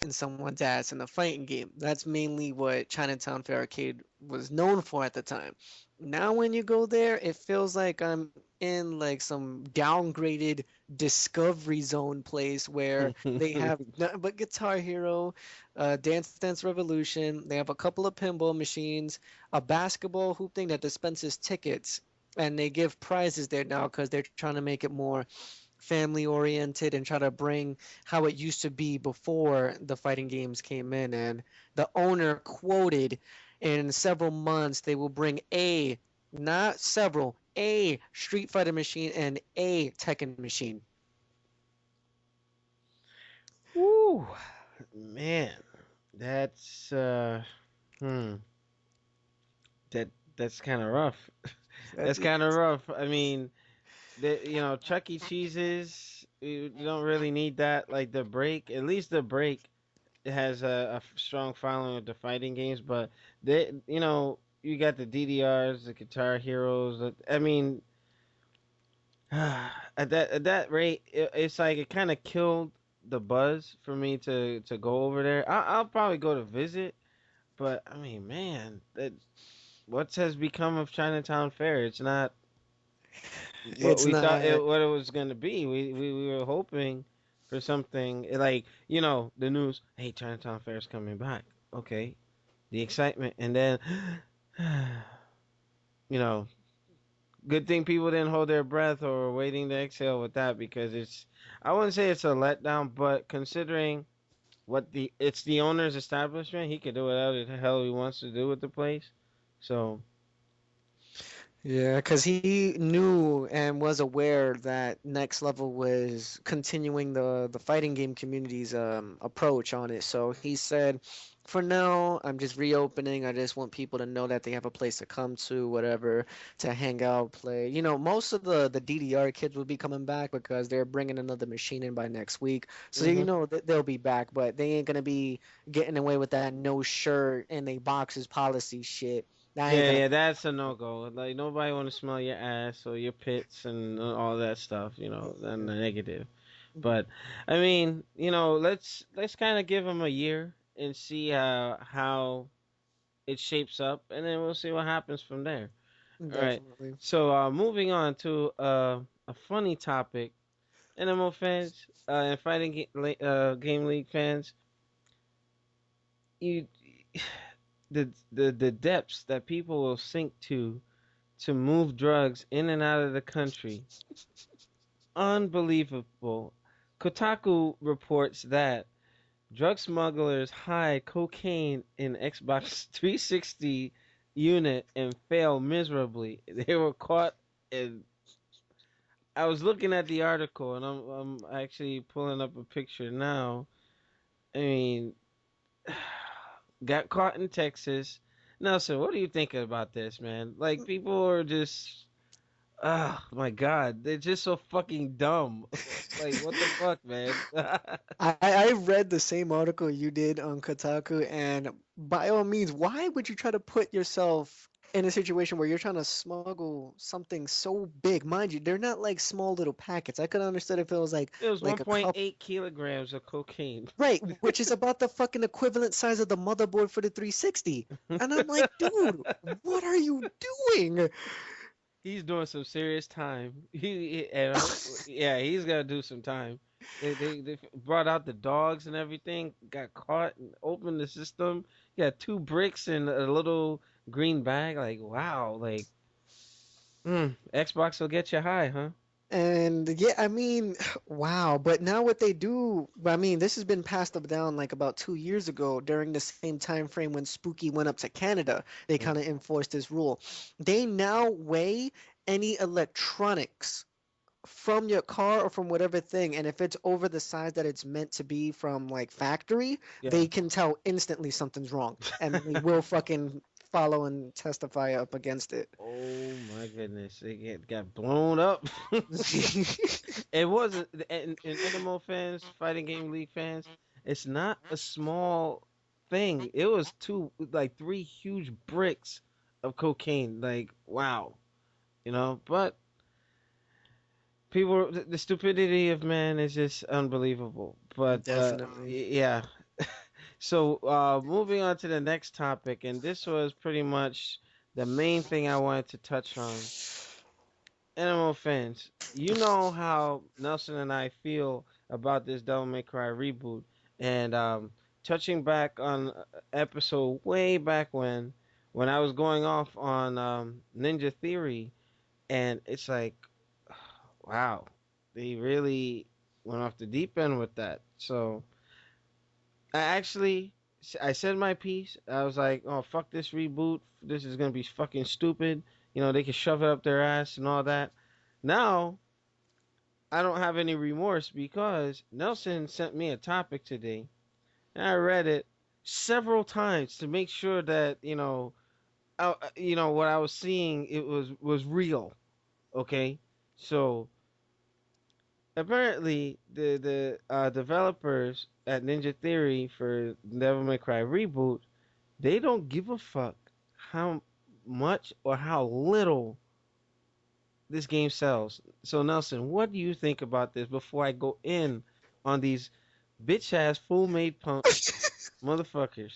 kicking someone's ass in a fighting game. That's mainly what Chinatown Fair Arcade was known for at the time. Now when you go there, it feels like I'm in like some downgraded Discovery Zone place where they have nothing but Guitar Hero, Dance Dance Revolution. They have a couple of pinball machines, a basketball hoop thing that dispenses tickets, and they give prizes there now because they're trying to make it more family oriented and try to bring how it used to be before the fighting games came in. And the owner quoted in several months they will bring not several, a Street Fighter machine and a Tekken machine. Woo, man, that's hmm, that that's kind of rough. That's That's kind of rough. I mean, Chuck E. Cheese's, you don't really need that. Like the break, at least the break has a strong following with the fighting games, but you got the DDRs, the Guitar Heroes. I mean, at that rate, it's like it kind of killed the buzz for me to go over there. I'll probably go to visit, but I mean, man, what has become of Chinatown Fair? It's not what it's we thought not. what it was gonna be. We were hoping for something like the news. Hey, Chinatown Fair is coming back. Okay, the excitement, and then you know, good thing people didn't hold their breath or were waiting to exhale with that because I wouldn't say it's a letdown, but considering it's the owner's establishment, he could do whatever the hell he wants to do with the place. So Yeah, because he knew and was aware that Next Level was continuing the fighting game community's approach on it. So he said, for now, I'm just reopening. I just want people to know that they have a place to come to, whatever, to hang out, play. You know, most of the DDR kids will be coming back because they're bringing another machine in by next week. So you hmm know that they'll be back, but they ain't gonna be getting away with that no shirt and they boxes policy shit. That ain't yeah, gonna. yeah, that's a no go. Like nobody want to smell your ass or your pits and all that stuff. And the negative. But I mean, let's kind of give him a year and see how it shapes up, and then we'll see what happens from there. All right. Definitely. So moving on to a funny topic, NMO fans and game league fans, you the depths that people will sink to move drugs in and out of the country, unbelievable. Kotaku reports that drug smugglers hide cocaine in Xbox 360 unit and fail miserably. They were caught in. I was looking at the article and I'm actually pulling up a picture now. I mean, got caught in Texas. Nelson, what are you thinking about this, man? Like people are just, oh my god, they're just so fucking dumb. Like what the fuck, man? I read the same article you did on Kotaku, and by all means, why would you try to put yourself in a situation where you're trying to smuggle something so big? Mind you, they're not like small little packets. I could understand if it was It was like a cup, 1.8 kilograms of cocaine. right, which is about the fucking equivalent size of the motherboard for the 360. And I'm like, dude, what are you doing? He's doing some serious time. Yeah, he's gonna do some time. They brought out the dogs and everything. Got caught and opened the system. Yeah, 2 bricks and a little green bag. Like wow, like Xbox will get you high, huh? And yeah, I mean, wow. But now what they do, I mean, this has been passed up down like about 2 years ago during the same time frame when Spooky went up to Canada. They kind of enforced this rule. They now weigh any electronics from your car or from whatever thing, and if it's over the size that it's meant to be from like factory, Yeah. they can tell instantly something's wrong, and they will fucking follow and testify up against it. Oh my goodness, got blown up. It wasn't, and Animal fans, fighting game league fans. It's not a small thing. It was like 3 huge bricks of cocaine. Like wow, But the stupidity of man is just unbelievable. But Definitely. yeah, So, moving on to the next topic, and this was pretty much the main thing I wanted to touch on. Animal fans, you know how Nelson and I feel about this Devil May Cry reboot, and touching back on episode way back when I was going off on Ninja Theory, and it's like, wow, they really went off the deep end with that. So I actually I said my piece. I was like, oh fuck this reboot. This is gonna be fucking stupid. You know, they can shove it up their ass and all that. Now I don't have any remorse because Nelson sent me a topic today and I read it several times to make sure that, what I was seeing it was real. Okay? So apparently the developers at Ninja Theory for Devil May Cry reboot, they don't give a fuck how much or how little this game sells. So Nelson, what do you think about this before I go in on these bitch ass fool made punk motherfuckers?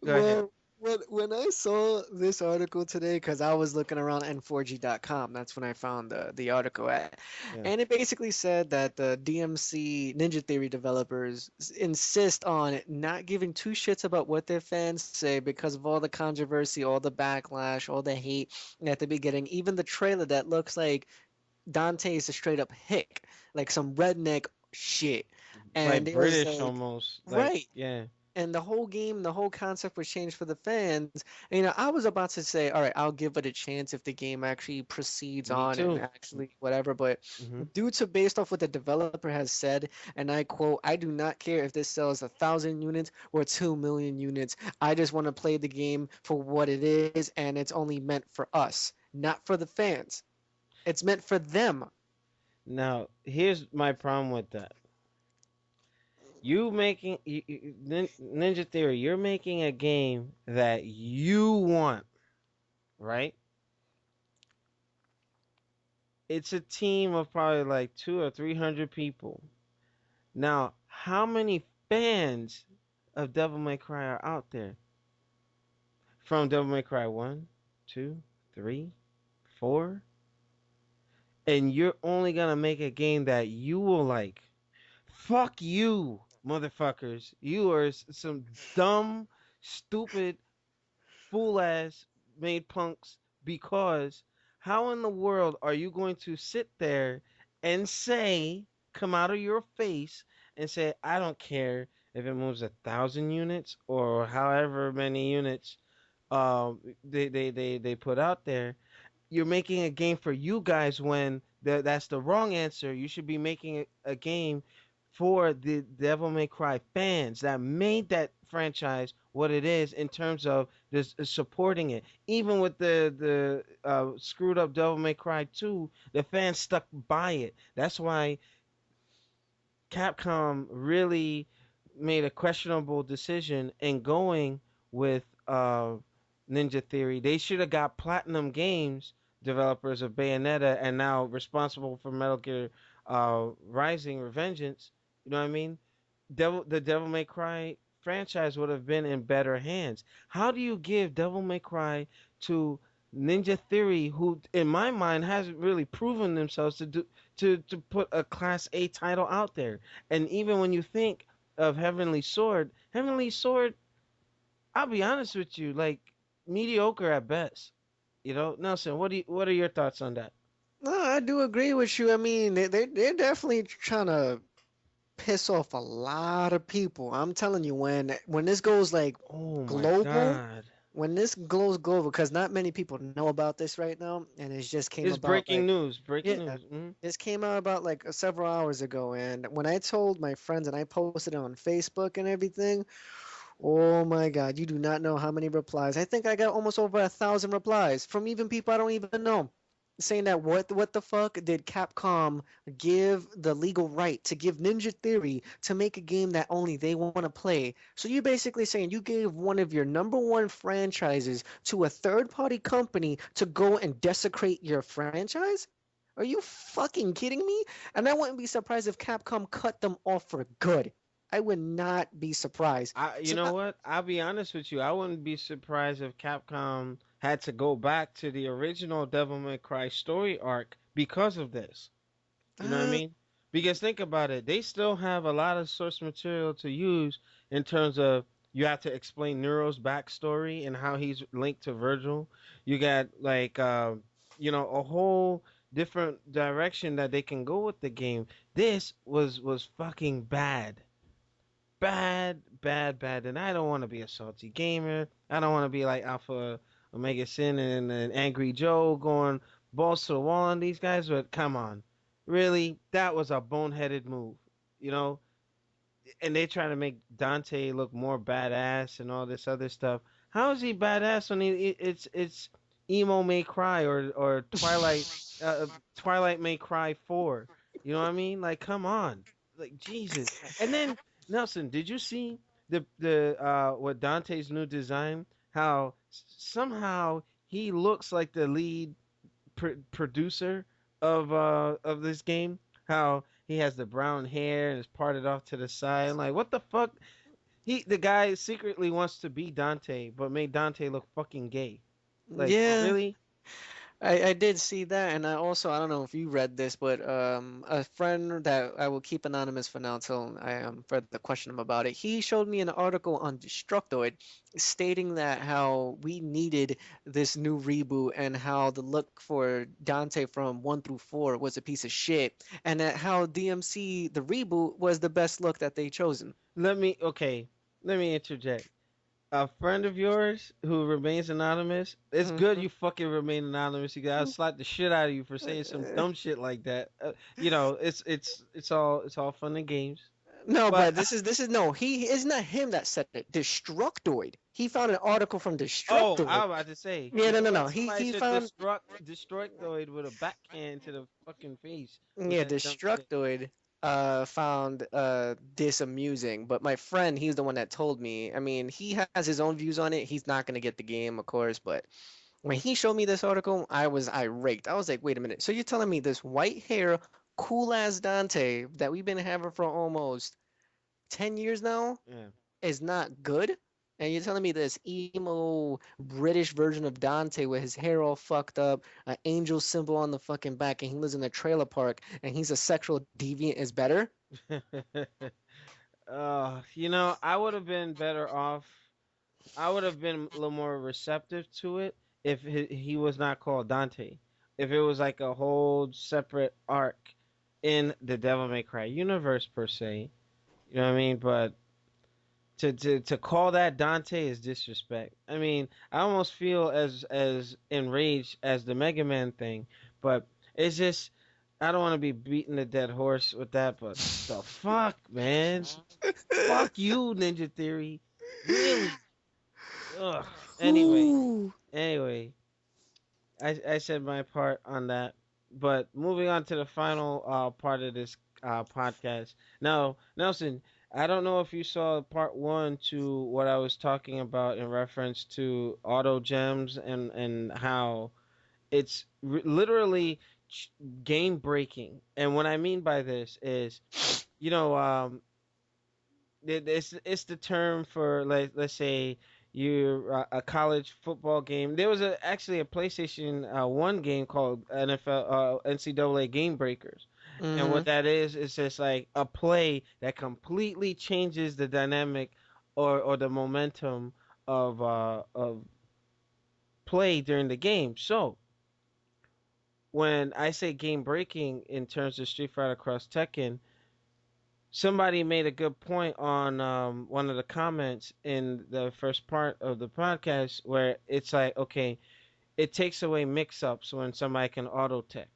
Go ahead. Well, when I saw this article today, because I was looking around N4G.com, that's when I found the article at, Yeah. and it basically said that the DMC Ninja Theory developers insist on not giving two shits about what their fans say because of all the controversy, all the backlash, all the hate at the beginning, even the trailer that looks like Dante is a straight up hick, like some redneck shit. And Like it was British like, almost. Like, right. yeah. And the whole game, the whole concept was changed for the fans. And, I was about to say, all right, I'll give it a chance if the game actually proceeds Me on and too. actually whatever. But Hmm. due to based off what the developer has said, and I quote, I do not care if this sells 1,000 units or 2 million units. I just want to play the game for what it is, and it's only meant for us, not for the fans. It's meant for them. Now, here's my problem with that. You making Ninja Theory, you're making a game that you want, right? It's a team of probably like 200 or 300 people. Now, how many fans of Devil May Cry are out there? From Devil May Cry 1, 2, 3, 4? And you're only gonna make a game that you will like. Fuck you, motherfuckers. You are some dumb, stupid, fool ass made punks because how in the world are you going to sit there and say, come out of your face and say, I don't care if it moves 1,000 units or however many units they put out there. You're making a game for you guys when that's the wrong answer. You should be making a game for the Devil May Cry fans that made that franchise what it is in terms of this supporting it. Even with the screwed up Devil May Cry 2, the fans stuck by it. That's why Capcom really made a questionable decision in going with Ninja Theory. They should have got Platinum Games, developers of Bayonetta, and now responsible for Metal Gear Rising Revengeance. You know what I mean? The Devil May Cry franchise would have been in better hands. How do you give Devil May Cry to Ninja Theory, who in my mind hasn't really proven themselves to put a Class A title out there? And even when you think of Heavenly Sword, I'll be honest with you, like mediocre at best. You know, Nelson, what are your thoughts on that? No, I do agree with you. I mean, they're definitely trying to piss off a lot of people. I'm telling you, when this goes like Oh my global, God. when this goes global, because not many people know about this right now, and it just came It's about breaking like, news. Breaking yeah, news. Hmm. this came out about like several hours ago. And when I told my friends and I posted it on Facebook and everything, oh my God, you do not know how many replies. I think I got almost over 1,000 replies from even people I don't even know, saying that what the fuck did Capcom give the legal right to give Ninja Theory to make a game that only they want to play? So you're basically saying you gave one of your number one franchises to a third party company to go and desecrate your franchise? Are you fucking kidding me? And I wouldn't be surprised if Capcom cut them off for good. I would not be surprised. You So know what? I'll be honest with you. I wouldn't be surprised if Capcom had to go back to the original Devil May Cry story arc because of this. You know what I uh, mean? Because think about it, they still have a lot of source material to use in terms of you have to explain Nero's backstory and how he's linked to Virgil. You got like a whole different direction that they can go with the game. This was fucking bad. Bad, bad, bad. And I don't want to be a salty gamer. I don't want to be like Alpha Omega Sin and Angry Joe going balls to the wall on these guys, but come on. Really, that was a boneheaded move, you know? And they try to make Dante look more badass and all this other stuff. How is he badass when it's Emo May Cry or Twilight May Cry 4? You know what I mean? Like, come on. Like, Jesus. And then Nelson, did you see the what Dante's new design? How somehow he looks like the lead producer of this game. How he has the brown hair and is parted off to the side. I'm like, what the fuck? The guy secretly wants to be Dante, but made Dante look fucking gay. Like, yeah, really? I did see that, and I don't know if you read this, but a friend that I will keep anonymous for now until I further question him about it. He showed me an article on Destructoid stating that how we needed this new reboot and how the look for Dante from 1 through 4 was a piece of shit, and that how DMC the reboot was the best look that they chosen. Okay, let me interject. A friend of yours who remains anonymous, it's good Mhm. you fucking remain anonymous. You gotta slap the shit out of you for saying some dumb shit like that. It's all fun and games. No, But but this is no. He it's not him that said it. Destructoid. He found an article from oh, Destructoid. I was about to say, Yeah, you no, know no, no. what? He Somebody he should found destroy Thoid with a backhand to the fucking face with yeah, that dumb shit. Destructoid found this amusing, but my friend, he's the one that told me. I mean, he has his own views on it. He's not gonna get the game, of course, but when he showed me this article, I was irate. I was like, wait a minute. So you're telling me this white hair, cool ass Dante that we've been having for almost 10 years now Yeah. is not good? And you're telling me this emo British version of Dante with his hair all fucked up, an angel symbol on the fucking back, and he lives in a trailer park and he's a sexual deviant is better? I would have been better off. I would have been a little more receptive to it if he was not called Dante. If it was like a whole separate arc in the Devil May Cry universe per se. You know what I mean? But to call that Dante is disrespect. I mean, I almost feel as enraged as the Mega Man thing, but it's just I don't want to be beating the dead horse with that, but the fuck, man, fuck you, Ninja Theory, really. Ugh. Anyway, Ooh. anyway, I said my part on that, but moving on to the final part of this podcast. Now, Nelson, I don't know if you saw part one to what I was talking about in reference to auto gems and how it's literally game breaking. And what I mean by this is, you know, it's the term for like let's say you a college football game. There was actually a PlayStation One game called NFL NCAA Game Breakers, and Mm-hmm. what that is just like a play that completely changes the dynamic or the momentum of play during the game. So when I say game breaking in terms of Street Fighter Cross Tekken, somebody made a good point on one of the comments in the first part of the podcast where it's like, okay, it takes away mix-ups when somebody can auto tech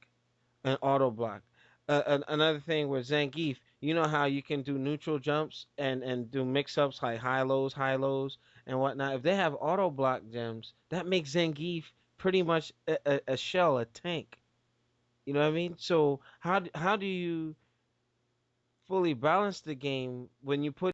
and auto block. Another thing with Zangief, you know how you can do neutral jumps and do mix-ups like high lows and whatnot. If they have auto block gems, that makes Zangief pretty much a shell, a tank. You know what I mean? So how do you fully balance the game when you put